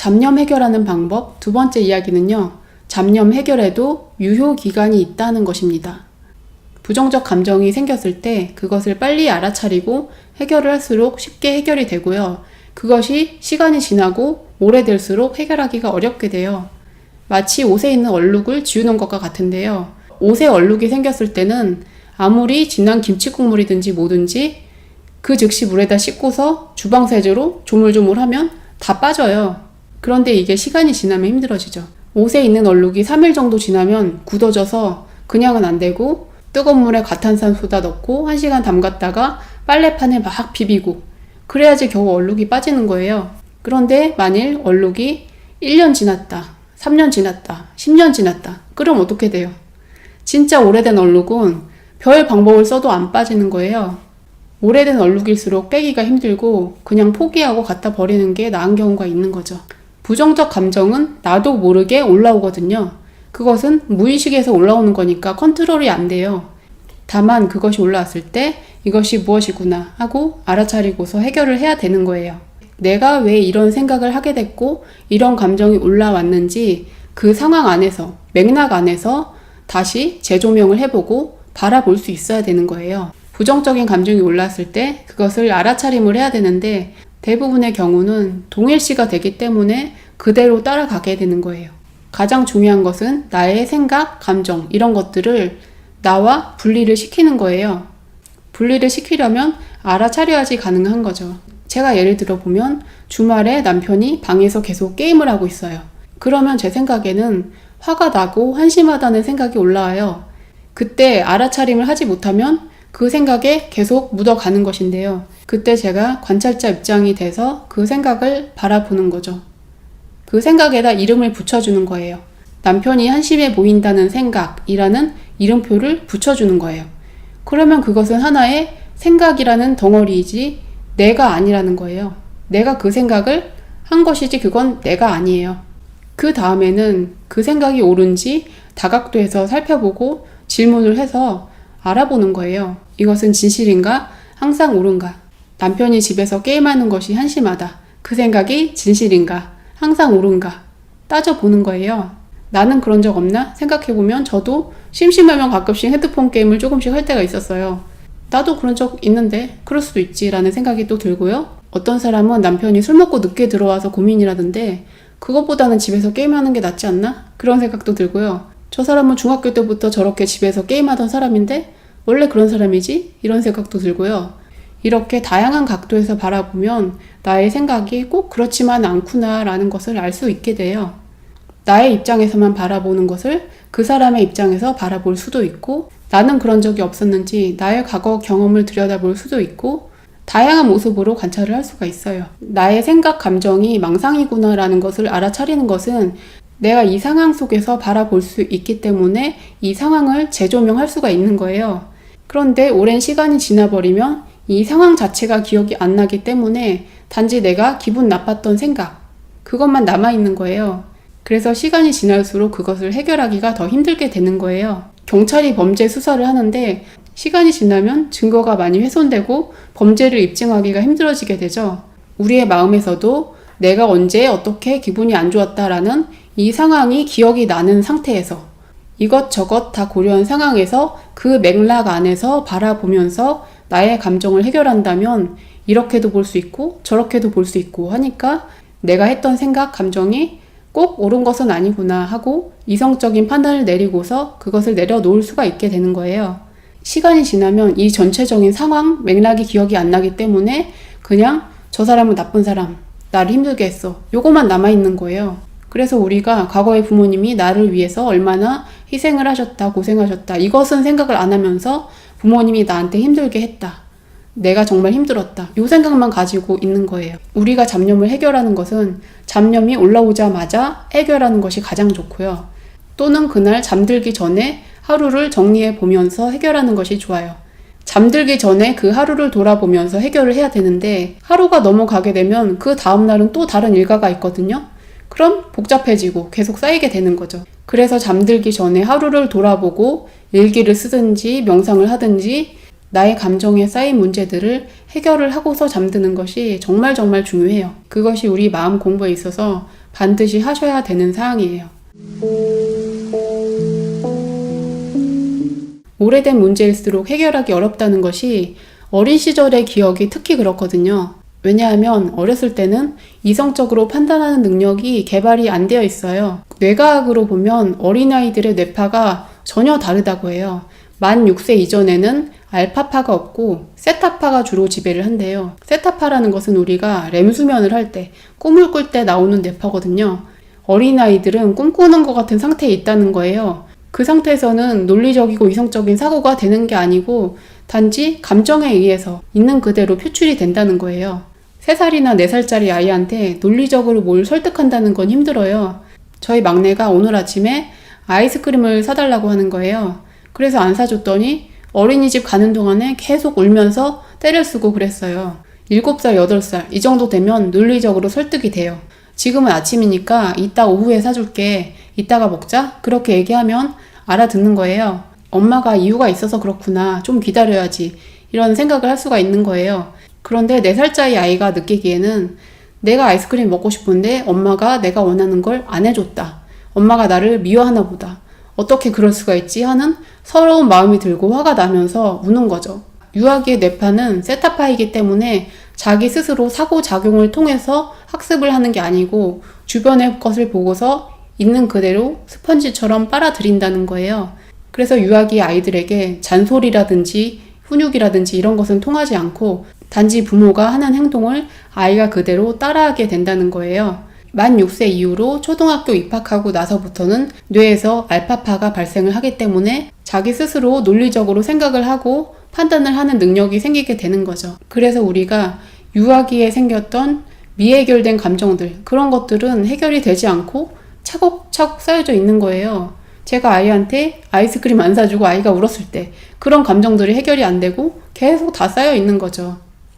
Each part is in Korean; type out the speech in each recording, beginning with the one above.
잡념 해결하는 방법 두 번째 이야기는요. 잡념 해결에도 유효기간이 있다는 것입니다. 부정적 감정이 생겼을 때 그것을 빨리 알아차리고 해결을 할수록 쉽게 해결이 되고요. 그것이 시간이 지나고 오래될수록 해결하기가 어렵게 돼요. 마치 옷에 있는 얼룩을 지우는 것과 같은데요. 옷에 얼룩이 생겼을 때는 아무리 진한 김치국물이든지 뭐든지 그 즉시 물에다 씻고서 주방세제로 조물조물하면 다 빠져요. 그런데 이게 시간이 지나면 힘들어지죠. 옷에 있는 얼룩이 3일 정도 지나면 굳어져서 그냥은 안 되고 뜨거운 물에 과탄산소다 넣고 1시간 담갔다가 빨래판에 막 비비고 그래야지 겨우 얼룩이 빠지는 거예요. 그런데 만일 얼룩이 1년 지났다, 3년 지났다, 10년 지났다. 그럼 어떻게 돼요? 진짜 오래된 얼룩은 별 방법을 써도 안 빠지는 거예요. 오래된 얼룩일수록 빼기가 힘들고 그냥 포기하고 갖다 버리는 게 나은 경우가 있는 거죠. 부정적 감정은 나도 모르게 올라오거든요. 그것은 무의식에서 올라오는 거니까 컨트롤이 안 돼요. 다만 그것이 올라왔을 때 이것이 무엇이구나 하고 알아차리고서 해결을 해야 되는 거예요. 내가 왜 이런 생각을 하게 됐고 이런 감정이 올라왔는지 그 상황 안에서, 맥락 안에서 다시 재조명을 해보고 바라볼 수 있어야 되는 거예요. 부정적인 감정이 올랐을 때 그것을 알아차림을 해야 되는데 대부분의 경우는 동일시가 되기 때문에 그대로 따라가게 되는 거예요. 가장 중요한 것은 나의 생각, 감정 이런 것들을 나와 분리를 시키는 거예요. 분리를 시키려면 알아차려야지 가능한 거죠. 제가 예를 들어 보면 주말에 남편이 방에서 계속 게임을 하고 있어요. 그러면 제 생각에는 화가 나고 한심하다는 생각이 올라와요. 그때 알아차림을 하지 못하면 그 생각에 계속 묻어가는 것인데요. 그때 제가 관찰자 입장이 돼서 그 생각을 바라보는 거죠. 그 생각에다 이름을 붙여주는 거예요. 남편이 한심해 보인다는 생각이라는 이름표를 붙여주는 거예요. 그러면 그것은 하나의 생각이라는 덩어리이지 내가 아니라는 거예요. 내가 그 생각을 한 것이지 그건 내가 아니에요. 그 다음에는 그 생각이 옳은지 다각도에서 살펴보고 질문을 해서 알아보는 거예요. 이것은 진실인가? 항상 옳은가? 남편이 집에서 게임하는 것이 한심하다. 그 생각이 진실인가? 항상 옳은가? 따져보는 거예요. 나는 그런 적 없나? 생각해보면 저도 심심하면 가끔씩 핸드폰 게임을 조금씩 할 때가 있었어요. 나도 그런 적 있는데 그럴 수도 있지 라는 생각이 또 들고요. 어떤 사람은 남편이 술 먹고 늦게 들어와서 고민이라던데 그것보다는 집에서 게임하는 게 낫지 않나? 그런 생각도 들고요. 저 사람은 중학교 때부터 저렇게 집에서 게임하던 사람인데 원래 그런 사람이지? 이런 생각도 들고요. 이렇게 다양한 각도에서 바라보면 나의 생각이 꼭 그렇지만 않구나 라는 것을 알 수 있게 돼요. 나의 입장에서만 바라보는 것을 그 사람의 입장에서 바라볼 수도 있고 나는 그런 적이 없었는지 나의 과거 경험을 들여다볼 수도 있고 다양한 모습으로 관찰을 할 수가 있어요. 나의 생각, 감정이 망상이구나 라는 것을 알아차리는 것은 내가 이 상황 속에서 바라볼 수 있기 때문에 이 상황을 재조명할 수가 있는 거예요. 그런데 오랜 시간이 지나버리면 이 상황 자체가 기억이 안 나기 때문에 단지 내가 기분 나빴던 생각, 그것만 남아있는 거예요. 그래서 시간이 지날수록 그것을 해결하기가 더 힘들게 되는 거예요. 경찰이 범죄 수사를 하는데 시간이 지나면 증거가 많이 훼손되고 범죄를 입증하기가 힘들어지게 되죠. 우리의 마음에서도 내가 언제 어떻게 기분이 안 좋았다라는 이 상황이 기억이 나는 상태에서 이것저것 다 고려한 상황에서 그 맥락 안에서 바라보면서 나의 감정을 해결한다면 이렇게도 볼 수 있고 저렇게도 볼 수 있고 하니까 내가 했던 생각, 감정이 꼭 옳은 것은 아니구나 하고 이성적인 판단을 내리고서 그것을 내려놓을 수가 있게 되는 거예요. 시간이 지나면 이 전체적인 상황, 맥락이 기억이 안 나기 때문에 그냥 저 사람은 나쁜 사람, 나를 힘들게 했어. 요것만 남아있는 거예요. 그래서 우리가 과거의 부모님이 나를 위해서 얼마나 희생을 하셨다, 고생하셨다. 이것은 생각을 안 하면서 부모님이 나한테 힘들게 했다. 내가 정말 힘들었다. 이 생각만 가지고 있는 거예요. 우리가 잡념을 해결하는 것은 잡념이 올라오자마자 해결하는 것이 가장 좋고요. 또는 그날 잠들기 전에 하루를 정리해 보면서 해결하는 것이 좋아요. 잠들기 전에 그 하루를 돌아보면서 해결을 해야 되는데 하루가 넘어가게 되면 그 다음날은 또 다른 일과가 있거든요. 그럼 복잡해지고 계속 쌓이게 되는 거죠. 그래서 잠들기 전에 하루를 돌아보고 일기를 쓰든지 명상을 하든지 나의 감정에 쌓인 문제들을 해결을 하고서 잠드는 것이 정말 중요해요. 그것이 우리 마음 공부에 있어서 반드시 하셔야 되는 사항이에요. 오래된 문제일수록 해결하기 어렵다는 것이 어린 시절의 기억이 특히 그렇거든요. 왜냐하면 어렸을 때는 이성적으로 판단하는 능력이 개발이 안 되어 있어요. 뇌과학으로 보면 어린아이들의 뇌파가 전혀 다르다고 해요. 만 6세 이전에는 알파파가 없고 세타파가 주로 지배를 한대요. 세타파라는 것은 우리가 렘수면을 할 때, 꿈을 꿀 때 나오는 뇌파거든요. 어린아이들은 꿈꾸는 것 같은 상태에 있다는 거예요. 그 상태에서는 논리적이고 이성적인 사고가 되는 게 아니고 단지 감정에 의해서 있는 그대로 표출이 된다는 거예요. 3살이나 4살짜리 아이한테 논리적으로 뭘 설득한다는 건 힘들어요. 저희 막내가 오늘 아침에 아이스크림을 사달라고 하는 거예요. 그래서 안 사줬더니 어린이집 가는 동안에 계속 울면서 때를 쓰고 그랬어요. 7살, 8살 이 정도 되면 논리적으로 설득이 돼요. 지금은 아침이니까 이따 오후에 사줄게. 이따가 먹자. 그렇게 얘기하면 알아듣는 거예요. 엄마가 이유가 있어서 그렇구나. 좀 기다려야지. 이런 생각을 할 수가 있는 거예요. 그런데 4살짜리 아이가 느끼기에는 내가 아이스크림 먹고 싶은데 엄마가 내가 원하는 걸 안 해줬다. 엄마가 나를 미워하나 보다. 어떻게 그럴 수가 있지 하는 서러운 마음이 들고 화가 나면서 우는 거죠. 유아기의 뇌파는 세타파이기 때문에 자기 스스로 사고작용을 통해서 학습을 하는 게 아니고 주변의 것을 보고서 있는 그대로 스펀지처럼 빨아들인다는 거예요. 그래서 유아기 아이들에게 잔소리라든지 훈육이라든지 이런 것은 통하지 않고 단지 부모가 하는 행동을 아이가 그대로 따라하게 된다는 거예요. 만 6세 이후로 초등학교 입학하고 나서부터는 뇌에서 알파파가 발생을 하기 때문에 자기 스스로 논리적으로 생각을 하고 판단을 하는 능력이 생기게 되는 거죠. 그래서 우리가 유아기에 생겼던 미해결된 감정들, 그런 것들은 해결이 되지 않고 차곡차곡 쌓여져 있는 거예요. 제가 아이한테 아이스크림 안 사주고 아이가 울었을 때 그런 감정들이 해결이 안 되고 계속 다 쌓여 있는 거죠.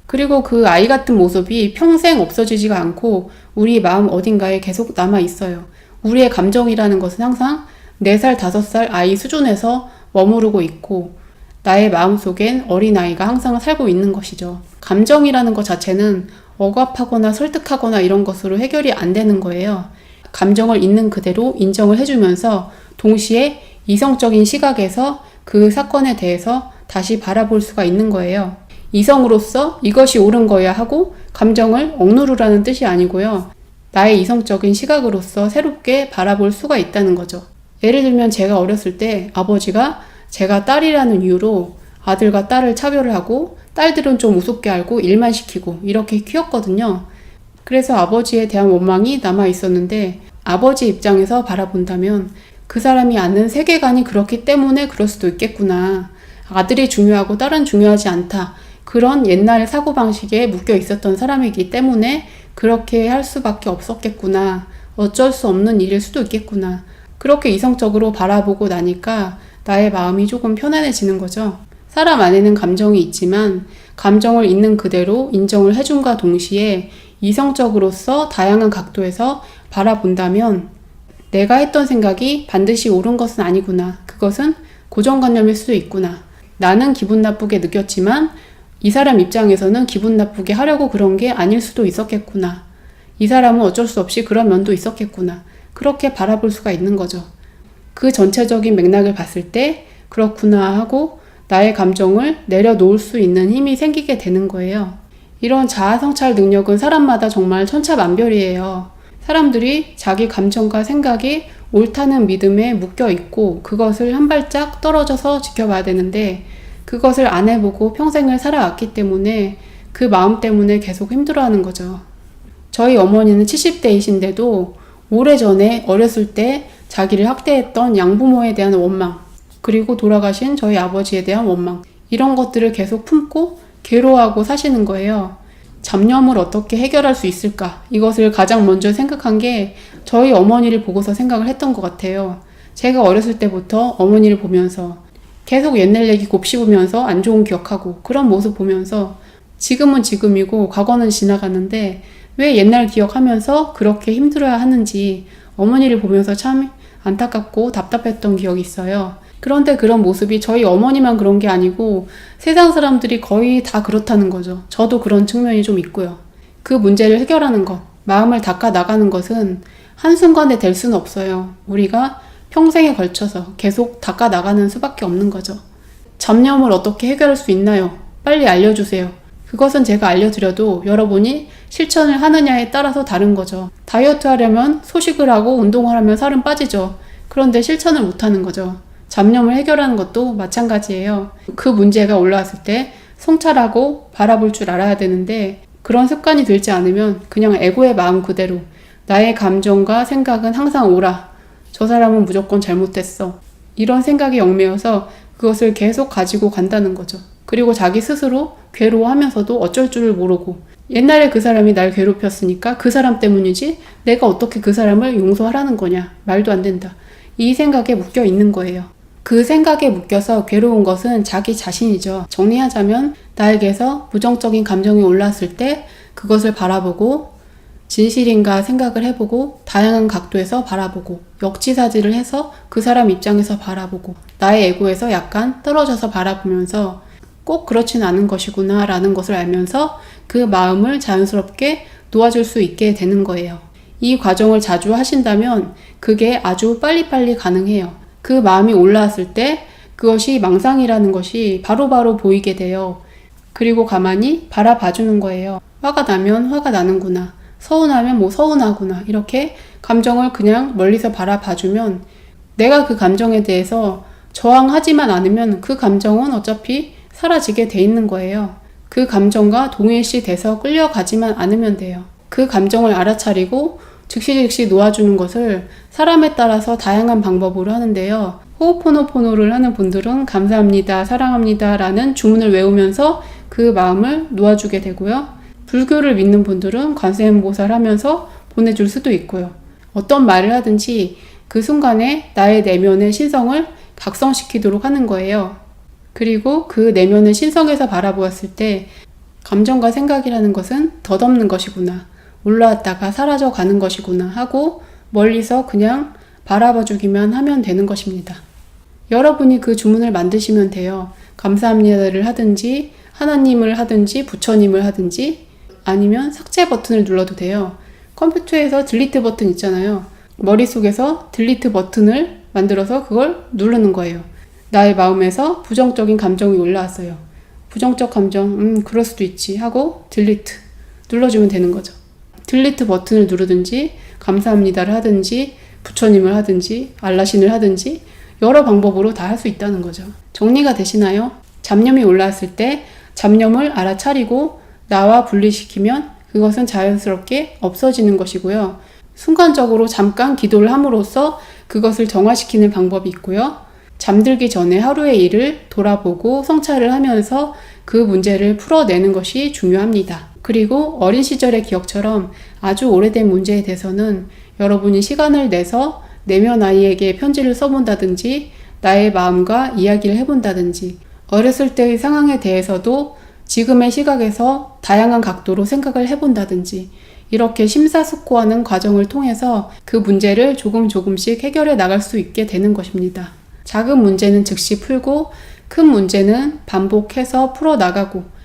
그리고 그 아이 같은 모습이 평생 없어지지가 않고 우리 마음 어딘가에 계속 남아 있어요. 우리의 감정이라는 것은 항상 4살, 5살 아이 수준에서 머무르고 있고 나의 마음속엔 어린아이가 항상 살고 있는 것이죠. 감정이라는 것 자체는 억압하거나 설득하거나 이런 것으로 해결이 안 되는 거예요. 감정을 있는 그대로 인정을 해주면서 동시에 이성적인 시각에서 그 사건에 대해서 다시 바라볼 수가 있는 거예요. 이성으로서 이것이 옳은 거야 하고 감정을 억누르라는 뜻이 아니고요. 나의 이성적인 시각으로서 새롭게 바라볼 수가 있다는 거죠. 예를 들면 제가 어렸을 때 아버지가 제가 딸이라는 이유로 아들과 딸을 차별을 하고 딸들은 좀 우습게 알고 일만 시키고 이렇게 키웠거든요. 그래서 아버지에 대한 원망이 남아 있었는데 아버지 입장에서 바라본다면 그 사람이 아는 세계관이 그렇기 때문에 그럴 수도 있겠구나. 아들이 중요하고 딸은 중요하지 않다. 그런 옛날 사고방식에 묶여 있었던 사람이기 때문에 그렇게 할 수밖에 없었겠구나. 어쩔 수 없는 일일 수도 있겠구나. 그렇게 이성적으로 바라보고 나니까 나의 마음이 조금 편안해지는 거죠. 사람 안에는 감정이 있지만 감정을 있는 그대로 인정을 해줌과 동시에 이성적으로서 다양한 각도에서 바라본다면 내가 했던 생각이 반드시 옳은 것은 아니구나. 그것은 고정관념일 수도 있구나. 나는 기분 나쁘게 느꼈지만 이 사람 입장에서는 기분 나쁘게 하려고 그런 게 아닐 수도 있었겠구나. 이 사람은 어쩔 수 없이 그런 면도 있었겠구나. 그렇게 바라볼 수가 있는 거죠. 그 전체적인 맥락을 봤을 때 그렇구나 하고 나의 감정을 내려놓을 수 있는 힘이 생기게 되는 거예요. 이런 자아성찰 능력은 사람마다 정말 천차만별이에요. 사람들이 자기 감정과 생각이 옳다는 믿음에 묶여 있고 그것을 한 발짝 떨어져서 지켜봐야 되는데 그것을 안 해보고 평생을 살아왔기 때문에 그 마음 때문에 계속 힘들어하는 거죠. 저희 어머니는 70대이신데도 오래전에 어렸을 때 자기를 학대했던 양부모에 대한 원망, 그리고 돌아가신 저희 아버지에 대한 원망, 이런 것들을 계속 품고 괴로워하고 사시는 거예요. 잡념을 어떻게 해결할 수 있을까? 이것을 가장 먼저 생각한 게 저희 어머니를 보고서 생각을 했던 것 같아요. 제가 어렸을 때부터 어머니를 보면서 계속 옛날 얘기 곱씹으면서 안 좋은 기억하고 그런 모습 보면서 지금은 지금이고 과거는 지나가는데 왜 옛날 기억하면서 그렇게 힘들어야 하는지 어머니를 보면서 참 안타깝고 답답했던 기억이 있어요. 그런데 그런 모습이 저희 어머니만 그런 게 아니고 세상 사람들이 거의 다 그렇다는 거죠. 저도 그런 측면이 좀 있고요. 그 문제를 해결하는 것, 마음을 닦아 나가는 것은 한순간에 될 수는 없어요. 우리가 평생에 걸쳐서 계속 닦아 나가는 수밖에 없는 거죠. 잡념을 어떻게 해결할 수 있나요? 빨리 알려주세요. 그것은 제가 알려드려도 여러분이 실천을 하느냐에 따라서 다른 거죠. 다이어트 하려면 소식을 하고 운동을 하면 살은 빠지죠. 그런데 실천을 못하는 거죠. 잡념을 해결하는 것도 마찬가지예요. 그 문제가 올라왔을 때 성찰하고 바라볼 줄 알아야 되는데 그런 습관이 들지 않으면 그냥 에고의 마음 그대로 나의 감정과 생각은 항상 옳아. 저 사람은 무조건 잘못했어. 이런 생각이 얽매여서 그것을 계속 가지고 간다는 거죠. 그리고 자기 스스로 괴로워하면서도 어쩔 줄을 모르고 옛날에 그 사람이 날 괴롭혔으니까 그 사람 때문이지 내가 어떻게 그 사람을 용서하라는 거냐. 말도 안 된다. 이 생각에 묶여 있는 거예요. 그 생각에 묶여서 괴로운 것은 자기 자신이죠. 정리하자면 나에게서 부정적인 감정이 올라왔을 때 그것을 바라보고 진실인가 생각을 해보고 다양한 각도에서 바라보고 역지사지를 해서 그 사람 입장에서 바라보고 나의 에고에서 약간 떨어져서 바라보면서 꼭 그렇진 않은 것이구나 라는 것을 알면서 그 마음을 자연스럽게 놓아줄 수 있게 되는 거예요. 이 과정을 자주 하신다면 그게 아주 빨리빨리 가능해요. 그 마음이 올라왔을 때 그것이 망상이라는 것이 바로바로 보이게 돼요. 그리고 가만히 바라봐주는 거예요. 화가 나면 화가 나는구나. 서운하면 뭐 서운하구나. 이렇게 감정을 그냥 멀리서 바라봐주면 내가 그 감정에 대해서 저항하지만 않으면 그 감정은 어차피 사라지게 돼 있는 거예요. 그 감정과 동일시 돼서 끌려가지만 않으면 돼요. 그 감정을 알아차리고 즉시 놓아주는 것을 사람에 따라서 다양한 방법으로 하는데요. 호호포노포노를 하는 분들은 감사합니다, 사랑합니다 라는 주문을 외우면서 그 마음을 놓아주게 되고요. 불교를 믿는 분들은 관세음보살 하면서 보내줄 수도 있고요. 어떤 말을 하든지 그 순간에 나의 내면의 신성을 각성시키도록 하는 거예요. 그리고 그 내면을 신성에서 바라보았을 때 감정과 생각이라는 것은 덧없는 것이구나. 올라왔다가 사라져 가는 것이구나 하고 멀리서 그냥 바라봐주기만 하면 되는 것입니다. 여러분이 그 주문을 만드시면 돼요. 감사합니다를 하든지 하나님을 하든지 부처님을 하든지 아니면 삭제 버튼을 눌러도 돼요. 컴퓨터에서 딜리트 버튼 있잖아요. 머릿속에서 딜리트 버튼을 만들어서 그걸 누르는 거예요. 나의 마음에서 부정적인 감정이 올라왔어요. 부정적 감정, 그럴 수도 있지 하고 딜리트 눌러주면 되는 거죠. 딜리트 버튼을 누르든지 감사합니다를 하든지 부처님을 하든지 알라신을 하든지 여러 방법으로 다 할 수 있다는 거죠. 정리가 되시나요? 잡념이 올라왔을 때 잡념을 알아차리고 나와 분리시키면 그것은 자연스럽게 없어지는 것이고요. 순간적으로 잠깐 기도를 함으로써 그것을 정화시키는 방법이 있고요. 잠들기 전에 하루의 일을 돌아보고 성찰을 하면서 그 문제를 풀어내는 것이 중요합니다. 그리고 어린 시절의 기억처럼 아주 오래된 문제에 대해서는 여러분이 시간을 내서 내면 아이에게 편지를 써본다든지 나의 마음과 이야기를 해본다든지 어렸을 때의 상황에 대해서도 지금의 시각에서 다양한 각도로 생각을 해본다든지 이렇게 심사숙고하는 과정을 통해서 그 문제를 조금씩 해결해 나갈 수 있게 되는 것입니다. 작은 문제는 즉시 풀고 큰 문제는 반복해서 풀어나가고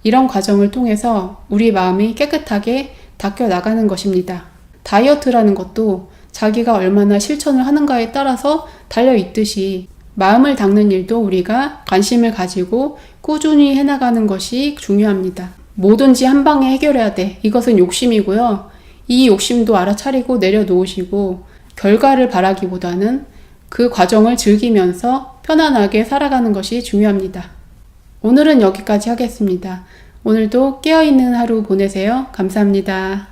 이런 과정을 통해서 우리 마음이 깨끗하게 닦여 나가는 것입니다. 다이어트라는 것도 자기가 얼마나 실천을 하는가에 따라서 달려있듯이 마음을 닦는 일도 우리가 관심을 가지고 꾸준히 해나가는 것이 중요합니다. 뭐든지 한 방에 해결해야 돼. 이것은 욕심이고요. 이 욕심도 알아차리고 내려놓으시고 결과를 바라기보다는 그 과정을 즐기면서 편안하게 살아가는 것이 중요합니다. 오늘은 여기까지 하겠습니다. 오늘도 깨어있는 하루 보내세요. 감사합니다.